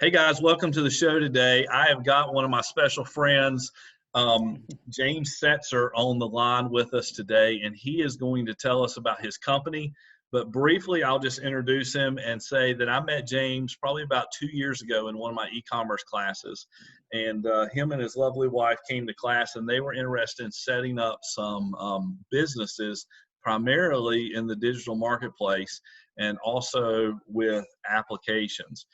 Hey guys, welcome to the show today. I have got one of my special friends, James Setzer, on the line with us today, and he is going to tell us about his company. But briefly, I'll just introduce him and say that I met James probably about 2 years ago in one of my e-commerce classes. And him and his lovely wife came to class, and they were interested in setting up some businesses, primarily in the digital marketplace and also with applications.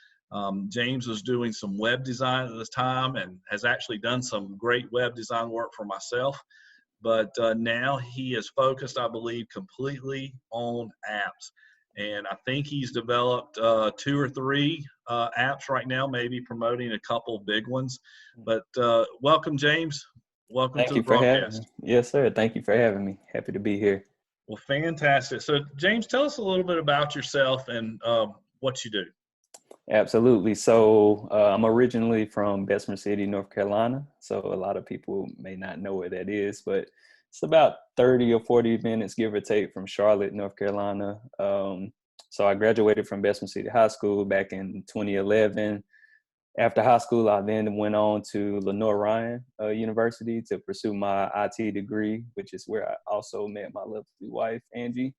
James was doing some web design at the time and has actually done some great web design work for myself. But now he is focused, I believe, completely on apps. And I think he's developed two or three apps right now, maybe promoting a couple big ones. But welcome, James. Welcome Thank to the you for having me. broadcast. Yes, sir. Thank you for having me. Happy to be here. Well, fantastic. So, James, tell us a little bit about yourself and what you do. Absolutely. So I'm originally from Bessemer City, North Carolina. So a lot of people may not know where that is, but it's about 30 or 40 minutes, give or take, from Charlotte, North Carolina. So I graduated from Bessemer City High School back in 2011. After high school, I then went on to Lenoir Ryan University to pursue my IT degree, which is where I also met my lovely wife, Angie.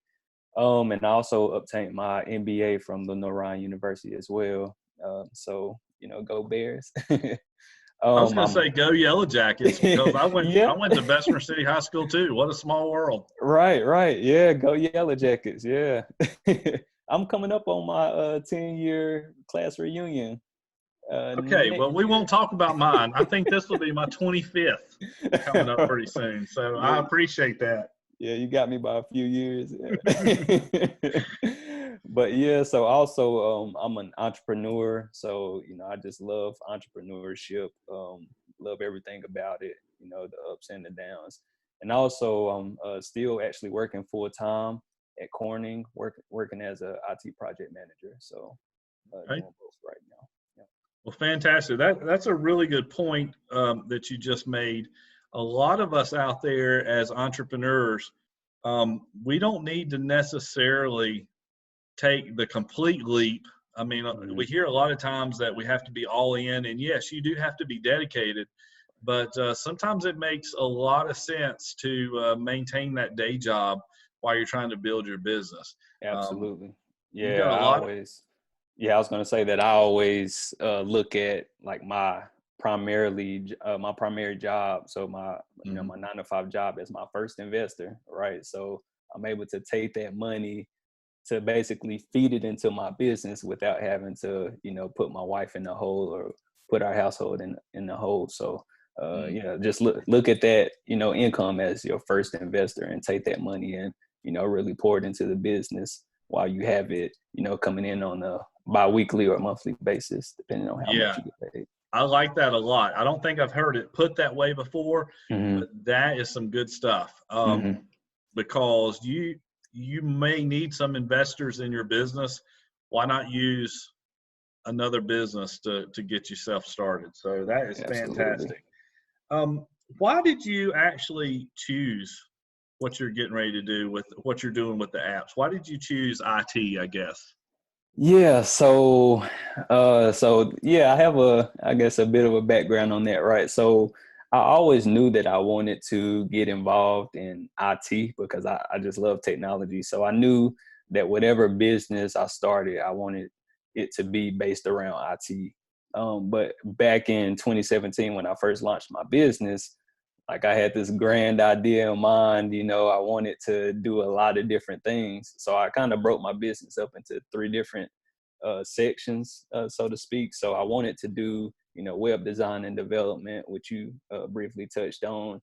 And I also obtained my MBA from Lenoir Ryan University as well. Go Bears. I was going to I'm say go Yellow Jackets because I went yeah, I went to Bessemer City High School too. What a small world. right. Yeah, go Yellow Jackets. Yeah. I'm coming up on my 10-year class reunion Okay, well, next we year. won't talk about mine. I think this will be my 25th coming up pretty soon. So I Yeah, appreciate that. yeah, you got me by a few years. Yeah. But yeah, so also I'm an entrepreneur. So, I just love entrepreneurship. Love everything about it, the ups and the downs. And also I'm still actually working full time at Corning, working as a IT project manager. So Okay. doing both right now. Yeah. Well, fantastic. That's a really good point that you just made. A lot of us out there as entrepreneurs, we don't need to necessarily take the complete leap. I mean, we Mhm. hear a lot of times that we have to be all in, and yes, you do have to be dedicated, but sometimes it makes a lot of sense to maintain that day job while you're trying to build your business. Um, Absolutely. you've Yeah, got a I lot. always, yeah, I was going to say that I always look at like my primary job. So Mhm. my 9 to 5 job as my first investor, right? So I'm able to take that money to basically feed it into my business without having to, put my wife in the hole or put our household in the hole. So, Mhm. just look at that, income as your first investor and take that money and, really pour it into the business while you have it, coming in on a bi-weekly or monthly basis, depending on how much Yeah, you get paid. I like that a lot. I don't think I've heard it put that way before, Mm-hmm. but that is some good stuff. Mm-hmm. Because you may need some investors in your business. Why not use another business to get yourself started? So that is Absolutely. fantastic. Um, why did you actually choose what you're getting ready to do with what you're doing with the apps? Why did you choose IT, I guess? Yeah, so I have I guess a bit of a background on that, right? So I always knew that I wanted to get involved in IT because I just love technology. So I knew that whatever business I started, I wanted it to be based around IT. But back in 2017, when I first launched my business, like I had this grand idea in mind, I wanted to do a lot of different things. So I kind of broke my business up into three different sections, so to speak. So I wanted to do, web design and development, which you briefly touched on.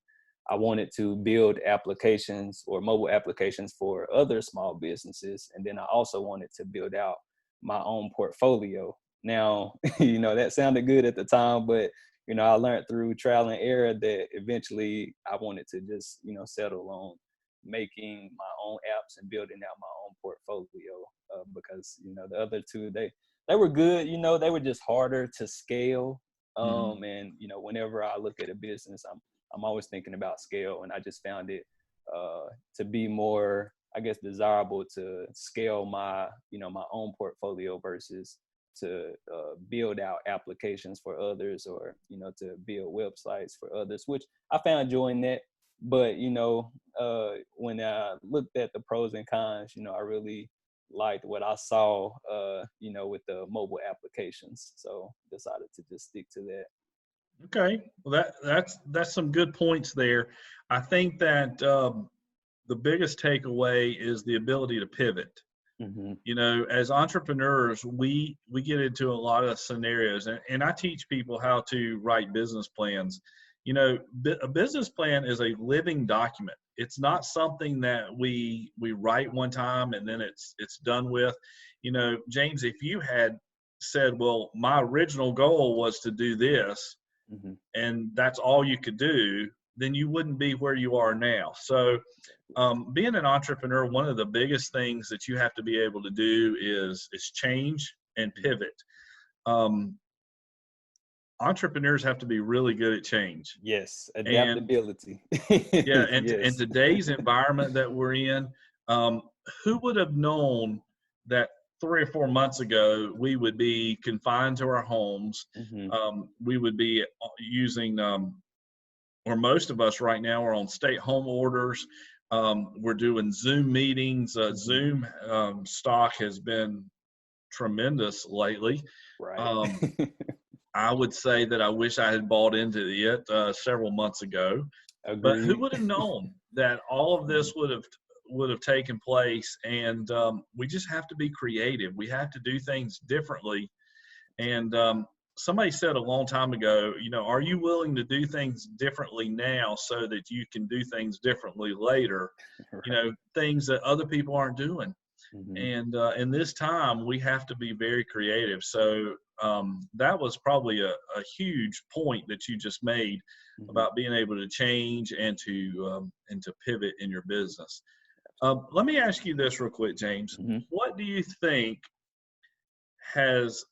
I wanted to build applications or mobile applications for other small businesses. And then I also wanted to build out my own portfolio. Now, that sounded good at the time, but I learned through trial and error that eventually I wanted to just, settle on making my own apps and building out my own portfolio because, the other two, they were good, they were just harder to scale. Mhm. And, whenever I look at a business, I'm always thinking about scale, and I just found it to be more, I guess, desirable to scale my, my own portfolio versus build out applications for others, or to build websites for others, which I found joy in that. But when I looked at the pros and cons, I really liked what I saw, with the mobile applications. So decided to just stick to that. Okay, well that's some good points there. I think that the biggest takeaway is the ability to pivot. Mm-hmm. As entrepreneurs, we get into a lot of scenarios, and I teach people how to write business plans. A business plan is a living document. It's not something that we write one time and then it's done with. James, if you had said, well, my original goal was to do this, Mm-hmm. and that's all you could do, then you wouldn't be where you are now. So being an entrepreneur, one of the biggest things that you have to be able to do is change and pivot. Entrepreneurs have to be really good at change. Yes, And adaptability. yeah, and in Yes. today's environment that we're in, who would have known that 3 or 4 months ago we would be confined to our homes? Mm-hmm. We would be using, or most of us right now are on stay-at-home orders. We're doing Zoom meetings. Mm-hmm. Zoom stock has been tremendous lately. Right. I would say that I wish I had bought into it several months ago. But who Agreed. would have known that all of this would have taken place? And we just have to be creative. We have to do things differently. And somebody said a long time ago, are you willing to do things differently now so that you can do things differently later? Right. Things that other people aren't doing. Mm-hmm. And in this time, we have to be very creative. So that was probably a huge point that you just made Mm-hmm. about being able to change and to pivot in your business. Let me ask you this real quick, James. Mm-hmm. What do you think has,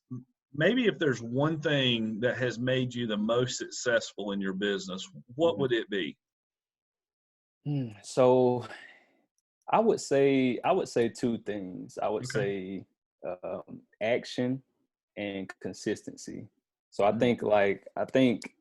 maybe if there's one thing that has made you the most successful in your business, what Mm-hmm. would it be? So I would say two things. I would Okay. say action and consistency. So I Mm, think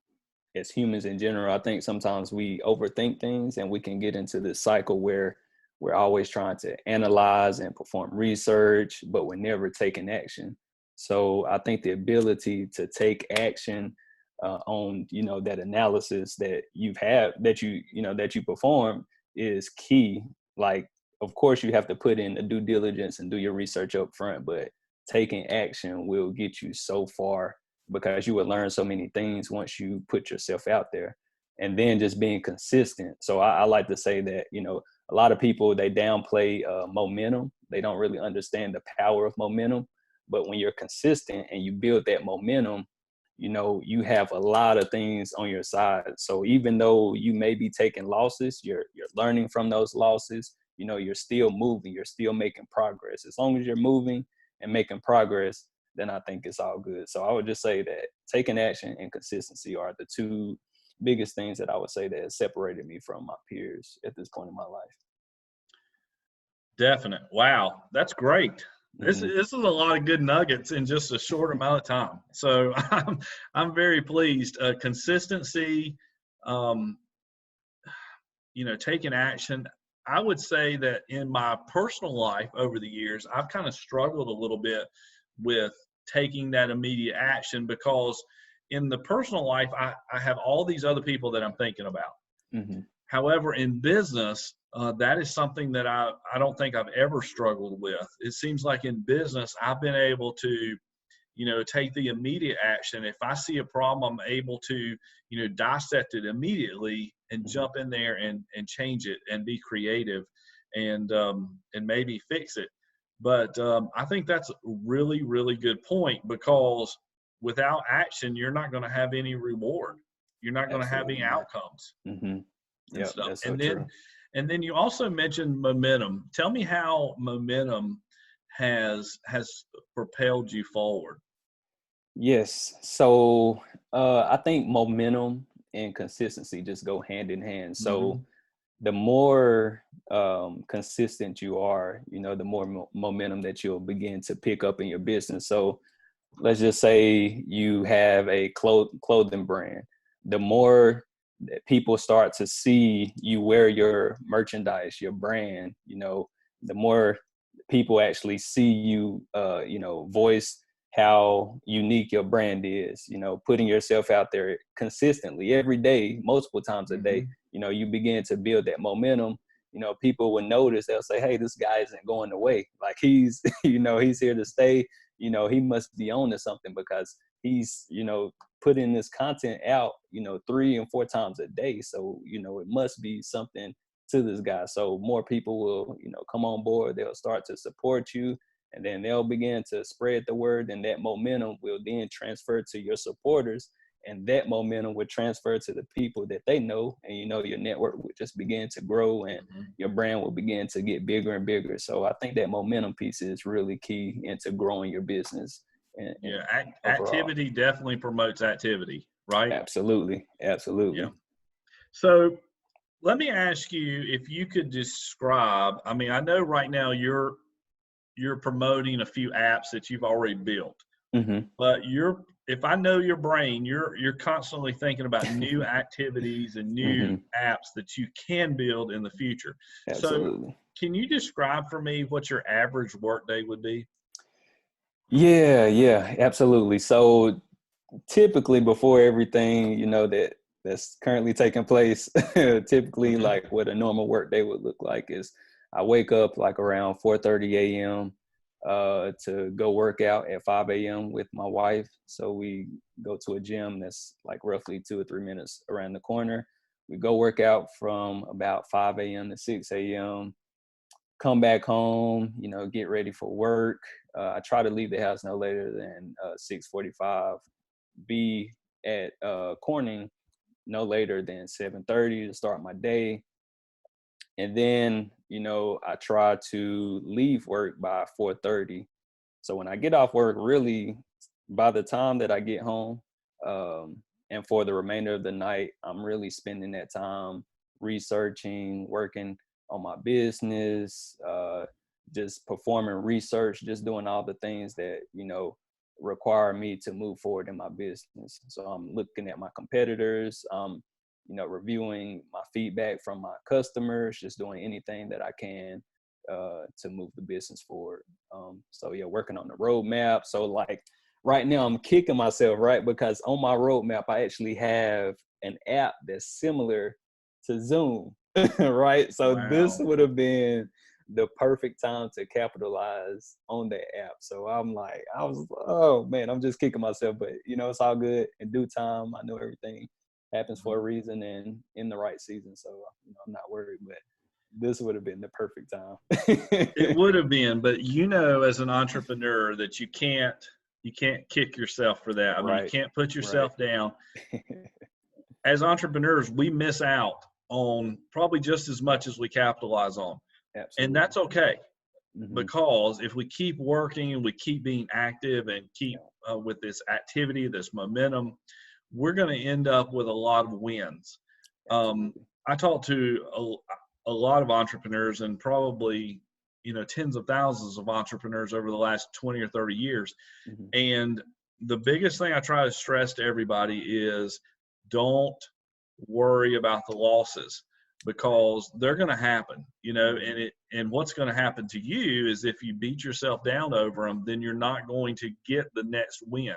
as humans in general, I think sometimes we overthink things, and we can get into this cycle where we're always trying to analyze and perform research, but we're never taking action. So I think the ability to take action on that analysis that you perform is key. Like, of course, you have to put in the due diligence and do your research up front, but taking action will get you so far, because you would learn so many things once you put yourself out there. And then just being consistent. So I like to say that a lot of people, they downplay momentum. They don't really understand the power of momentum. But when you're consistent and you build that momentum, you have a lot of things on your side. So even though you may be taking losses, you're learning from those losses. You're still moving, you're still making progress. As long as you're moving and making progress, then I think it's all good. So I would just say that taking action and consistency are the two biggest things that I would say that has separated me from my peers at this point in my life. definite. Wow, that's great. This Mm-hmm. this is a lot of good nuggets in just a short amount of time. So I'm very pleased. Consistency, um, taking action. I would say that in my personal life over the years, I've kind of struggled a little bit with taking that immediate action, because in the personal life, I have all these other people that I'm thinking about. Mm-hmm. However, in business, that is something that I don't think I've ever struggled with. It seems like in business, I've been able to, take the immediate action. If I see a problem, I'm able to, dissect it immediately and Mm-hmm. jump in there and change it and be creative and maybe fix it. But I think that's a really, really good point, because without action, you're not going to have any reward. You're not going to have any Absolutely not. outcomes Mm-hmm. and Yep, stuff. that's so true. And then you also mentioned momentum. Tell me how momentum has propelled you forward. Yes. So I think momentum and consistency just go hand in hand. So Hmm. the more consistent you are, the more momentum that you'll begin to pick up in your business. So let's just say you have a clothing brand. The more that people start to see you wear your merchandise, your brand, the more people actually see you, voice how unique your brand is, putting yourself out there consistently every day, multiple times a day, you begin to build that momentum. People will notice, they'll say, hey, this guy isn't going away. Like he's, he's here to stay. He must be on to something because he's, putting this content out, 3 and 4 times a day. So, it must be something to this guy. So more people will, come on board. They'll start to support you, and then they'll begin to spread the word, and that momentum will then transfer to your supporters, and that momentum would transfer to the people that they know, and your network would just begin to grow, and your brand will begin to get bigger and bigger. So I think that momentum piece is really key into growing your business. And activity definitely promotes activity, right? Absolutely. Yeah. So let me ask you if you could describe, I mean, I know right now you're promoting a few apps that you've already built, but if I know your brain, you're constantly thinking about new activities and new apps that you can build in the future. Absolutely. So can you describe for me what your average workday would be? Yeah, absolutely. So typically before everything, that's currently taking place, typically like what a normal work day would look like is I wake up like around 4:30 a.m. To go work out at 5 a.m. with my wife. So we go to a gym that's like roughly 2 or 3 minutes around the corner. We go work out from about 5 a.m. to 6 a.m. Come back home, get ready for work. I try to leave the house no later than 6:45. Be at Corning no later than 7:30 to start my day. And then, I try to leave work by 4:30. So when I get off work, really, by the time that I get home, and for the remainder of the night, I'm really spending that time researching, working on my business, just performing research, just doing all the things that, require me to move forward in my business. So I'm looking at my competitors, reviewing my feedback from my customers, just doing anything that I can to move the business forward. So yeah, working on the roadmap. So like right now I'm kicking myself, right? Because on my roadmap, I actually have an app that's similar to Zoom, right? So this would have been the perfect time to capitalize on that app. So oh man, I'm just kicking myself, but it's all good in due time. I know everything happens for a reason and in the right season. So, I'm not worried, but this would have been the perfect time. It would have been, but as an entrepreneur that you can't kick yourself for that. I mean, you can't put yourself down. As entrepreneurs, we miss out on probably just as much as we capitalize on. Absolutely. And that's okay, because if we keep working and we keep being active and keep with this activity, this momentum, we're going to end up with a lot of wins. I talk to a lot of entrepreneurs, and probably tens of thousands of entrepreneurs over the last 20 or 30 years. And the biggest thing I try to stress to everybody is don't worry about the losses, because they're going to happen, and what's going to happen to you is if you beat yourself down over them, then you're not going to get the next win.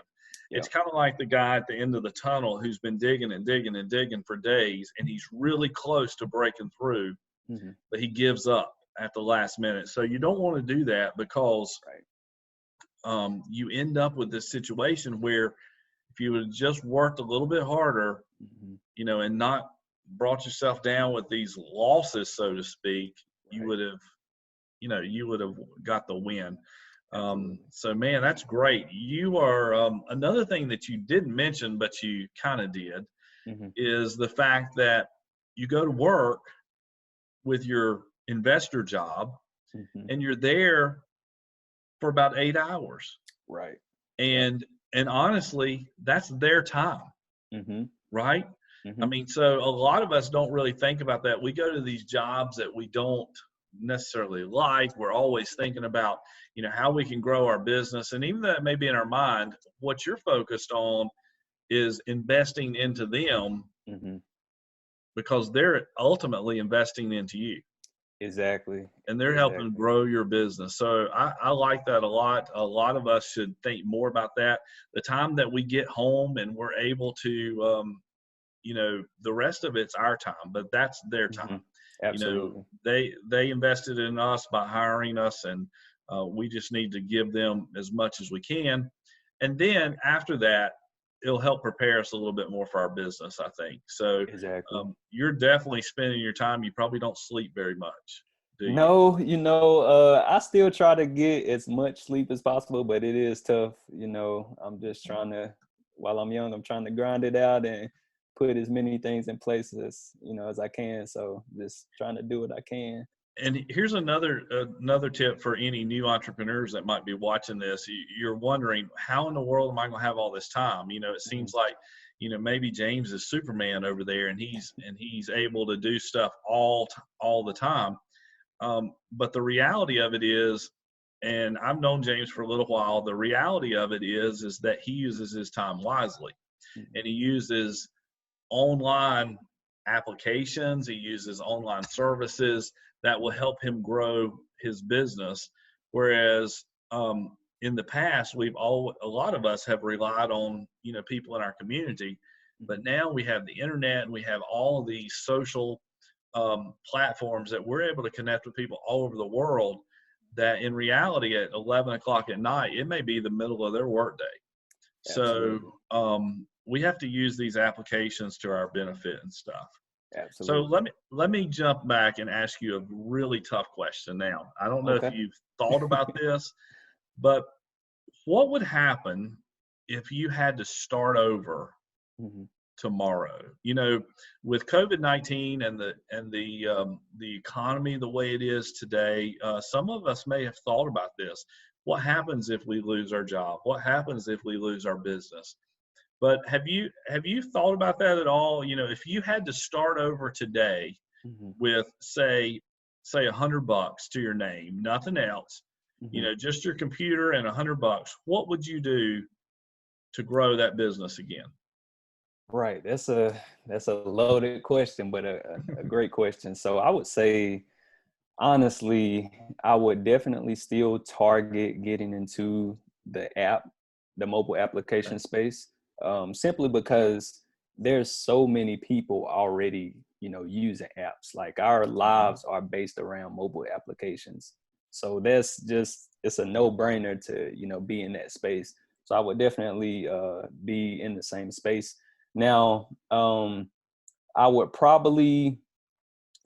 It's kind of like the guy at the end of the tunnel who's been digging and digging and digging for days, and he's really close to breaking through, but he gives up at the last minute. So you don't want to do that, because you end up with this situation where if you would have just worked a little bit harder, and not brought yourself down with these losses, so to speak, you would have got the win. So man, that's great. You are another thing that you didn't mention, but you kind of did, is the fact that you go to work with your investor job, and you're there for about 8 hours. Right. And honestly, that's their time. Right. I mean, so a lot of us don't really think about that. We go to these jobs that we don't necessarily like. We're always thinking about, how we can grow our business. And even though it may be in our mind, what you're focused on is investing into them Mm-hmm. because they're ultimately investing into you. Exactly. And they're helping Exactly. grow your business. So I like that a lot. A lot of us should think more about that. The time that we get home and we're able to, the rest of it's our time, but that's their Mm-hmm. time. Absolutely. They invested in us by hiring us, and we just need to give them as much as we can. And then after that, it'll help prepare us a little bit more for our business, I think. So Exactly. you're definitely spending your time. You probably don't sleep very much, do you? No, I still try to get as much sleep as possible, but it is tough. I'm just trying to, while I'm young, I'm trying to grind it out and put as many things in place as I can. So just trying to do what I can. And here's another tip for any new entrepreneurs that might be watching this. You're wondering, how in the world am I going to have all this time? It Mhm. seems like, maybe James is Superman over there, and he's able to do stuff all the time. But the reality of it is, and I've known James for a little while, the reality of it is that he uses his time wisely, Mhm. and he uses online applications, he uses online services that will help him grow his business. Whereas in the past, a lot of us have relied on, people in our community, but now we have the internet and we have all of these social platforms that we're able to connect with people all over the world, that in reality at 11 o'clock at night, it may be the middle of their workday. So Absolutely. we have to use these applications to our benefit and stuff. So Absolutely. let me jump back and ask you a really tough question now. I don't know if Okay. you've thought about this, but what would happen if you had to start over Mhm. tomorrow? With COVID-19 and the economy the way it is today, some of us may have thought about this. What happens if we lose our job? What happens if we lose our business? But have you thought about that at all? If you had to start over today Mhm. with say $100 to your name, nothing else, Mhm. just your computer and $100, what would you do to grow that business again? Right. That's a loaded question, but a great question. So I would say, honestly, I would definitely still target getting into the mobile Okay. application space, simply because there's so many people already, using apps. Like our Mhm. lives are based around mobile applications. So it's a no-brainer to, be in that space. So I would definitely be in the same space. Now, I would probably,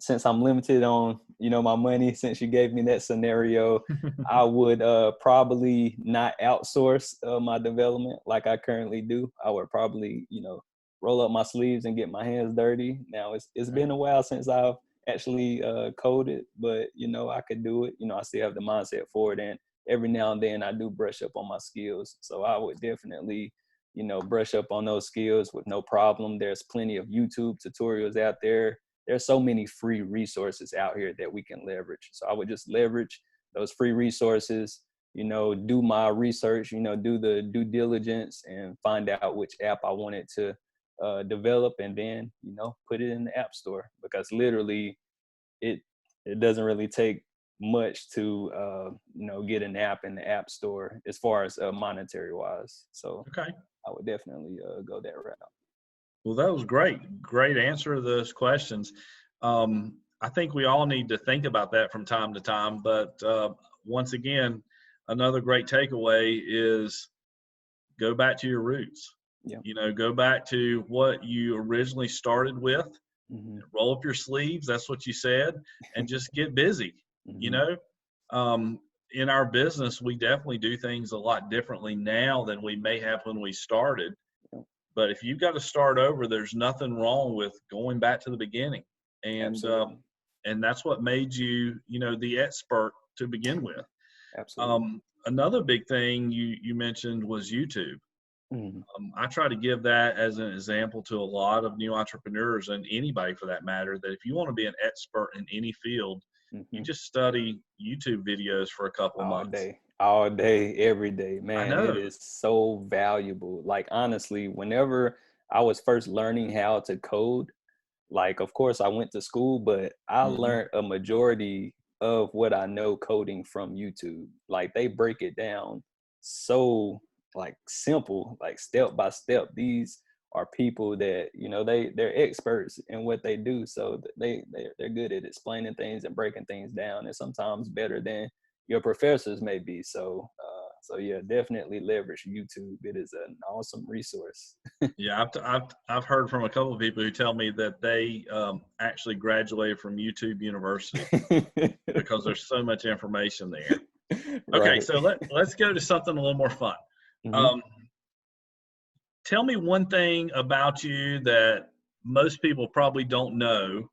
since I'm limited on, my money, since you gave me that scenario, I would probably not outsource my development like I currently do. I would probably, roll up my sleeves and get my hands dirty. Now it's Okay. been a while since I've actually coded, but I could do it. I still have the mindset for it, and every now and then I do brush up on my skills. So I would definitely, brush up on those skills with no problem. There's plenty of YouTube tutorials out there. There's so many free resources out here that we can leverage. So I would just leverage those free resources, do my research, do the due diligence and find out which app I wanted to develop, and then, put it in the app store, because literally it it doesn't really take much to get an app in the app store as far as monetary wise. So Okay. I would definitely go that route. Well, that was great. Great answer to those questions. I think we all need to think about that from time to time. But once again, another great takeaway is go back to your roots. Yeah. Go back to what you originally started with. Hmm. Roll up your sleeves. That's what you said, and just get busy. You Hmm. know, in our business, we definitely do things a lot differently now than we may have when we started. Yeah. But if you've got to start over, there's nothing wrong with going back to the beginning, and Absolutely. and that's what made you, the expert to begin with. Absolutely. Another big thing you mentioned was YouTube. Hmm. I try to give that as an example to a lot of new entrepreneurs, and anybody for that matter, that if you want to be an expert in any field, You Hmm. just study YouTube videos for a couple of months. All day, every day. I Man, it know. is so valuable. Like, honestly, whenever I was first learning how to code, like, of course, I went to school, but I Hmm. learned a majority of what I know coding from YouTube. Like, they break it down so like simple, like step by step. These are people that, they're experts in what they do, so they're good at explaining things and breaking things down, and sometimes better than your professors may be. So yeah, definitely leverage YouTube. It is an awesome resource. Yeah, I've heard from a couple of people who tell me that they actually graduated from YouTube University because there's so much information there. Okay, Right. so let's go to something a little more fun. Hmm. Um, Tell me one thing about you that most people probably don't know,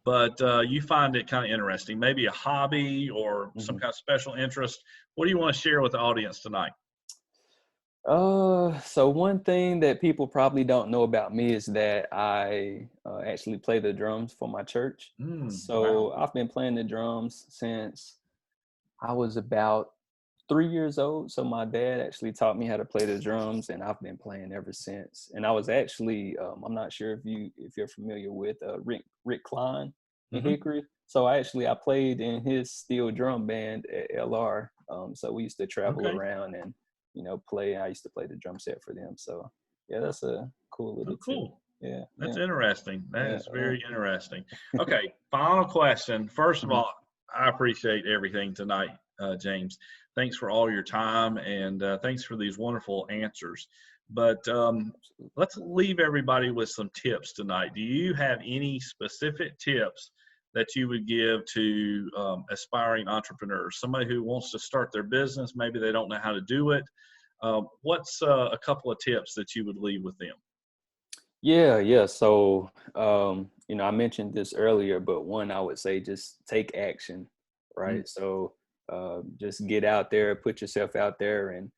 but you find it kind of interesting. Maybe a hobby or some Hmm. kind of special interest. What do you want to share with the audience tonight? So one thing that people probably don't know about me is that I actually play the drums for my church. Wow. So I've been playing the drums since I was about 3 years old. So my dad actually taught me how to play the drums, and I've been playing ever since. And I was actually, I'm not sure if you're familiar with Rick Klein in Hmm. Hickory. So I played in his steel drum band at LR. So we used to travel Okay. around and play. I used to play the drum set for them. So yeah, that's a cool Oh, little tip. cool. Yeah, That's yeah, interesting. That yeah, is yeah. very interesting. Okay, final question. First of Mhm. all, I appreciate everything tonight, James. Thanks for all your time and thanks for these wonderful answers. But Absolutely. let's leave everybody with some tips tonight. Do you have any specific tips that you would give to aspiring entrepreneurs? Somebody who wants to start their business, maybe they don't know how to do it. What's a couple of tips that you would leave with them? Yeah, yeah. So, I mentioned this earlier, but one, I would say just take action, Mm, right? So, just get out there, put yourself out there, and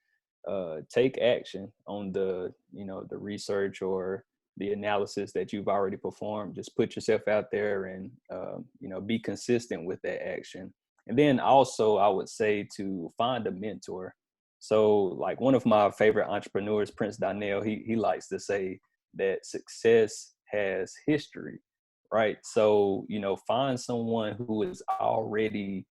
take action on the research or the analysis that you've already performed. Just put yourself out there and, be consistent with that action. And then also, I would say to find a mentor. So, like one of my favorite entrepreneurs, Prince Donnell, he likes to say that success has history, right? So, find someone who has already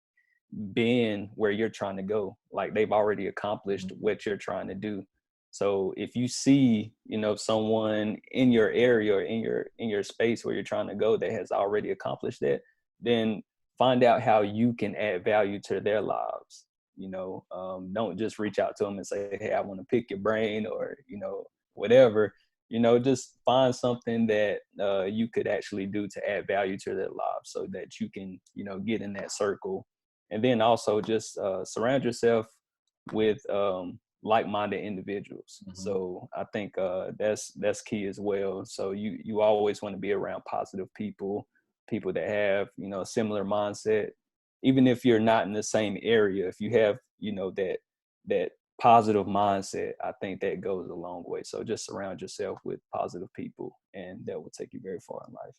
been where you're trying to go. Like they've already accomplished mhm. what you're trying to do. So if you see, someone in your area or in your space where you're trying to go that has already accomplished that, then find out how you can add value to their lives. Don't just reach out to them and say, "Hey, I want to pick your brain," or whatever. Just find something that you could actually do to add value to their lives, so that you can get in that circle. And then also just surround yourself with like-minded individuals. Mhm. So I think that's key as well. So you always want to be around positive people that have a similar mindset. Even if you're not in the same area, if you have that positive mindset, I think that goes a long way. So just surround yourself with positive people, and that will take you very far in life.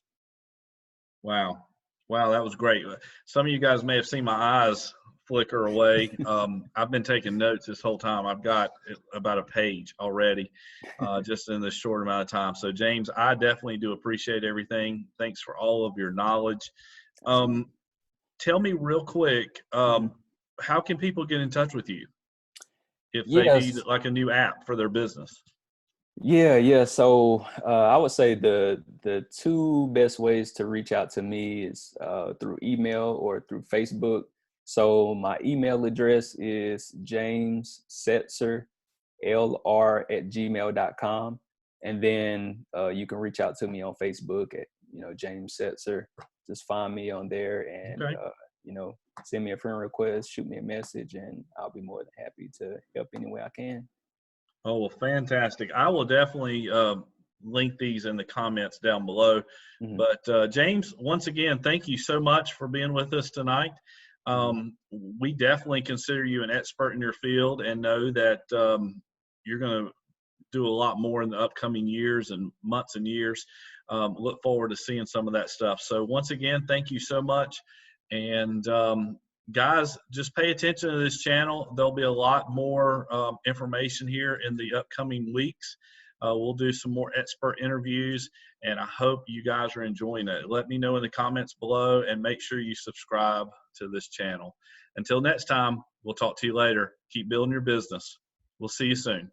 Wow. Wow, that was great. Some of you guys may have seen my eyes flicker away. I've been taking notes this whole time. I've got about a page already, just in this short amount of time. So, James, I definitely do appreciate everything. Thanks for all of your knowledge. Absolutely. Um, Tell me real quick, Hmm. how can people get in touch with you if they need Yes. like a new app for their business? Yeah, yeah. So I would say the two best ways to reach out to me is through email or through Facebook. So my email address is jamesetzer@gmail.com. And then you can reach out to me on Facebook at James Setzer. Just find me on there and Okay. you know send me a friend request, shoot me a message, and I'll be more than happy to help any way I can. Oh, well, fantastic. I will definitely link these in the comments down below. Hmm. But James, once again, thank you so much for being with us tonight. Hmm. We definitely consider you an expert in your field and know that you're going to do a lot more in the upcoming years and months and years. Look forward to seeing some of that stuff. So once again, thank you so much. And guys, just pay attention to this channel. There'll be a lot more information here in the upcoming weeks. We'll do some more expert interviews, and I hope you guys are enjoying it. Let me know in the comments below, and make sure you subscribe to this channel. Until next time, we'll talk to you later. Keep building your business. We'll see you soon.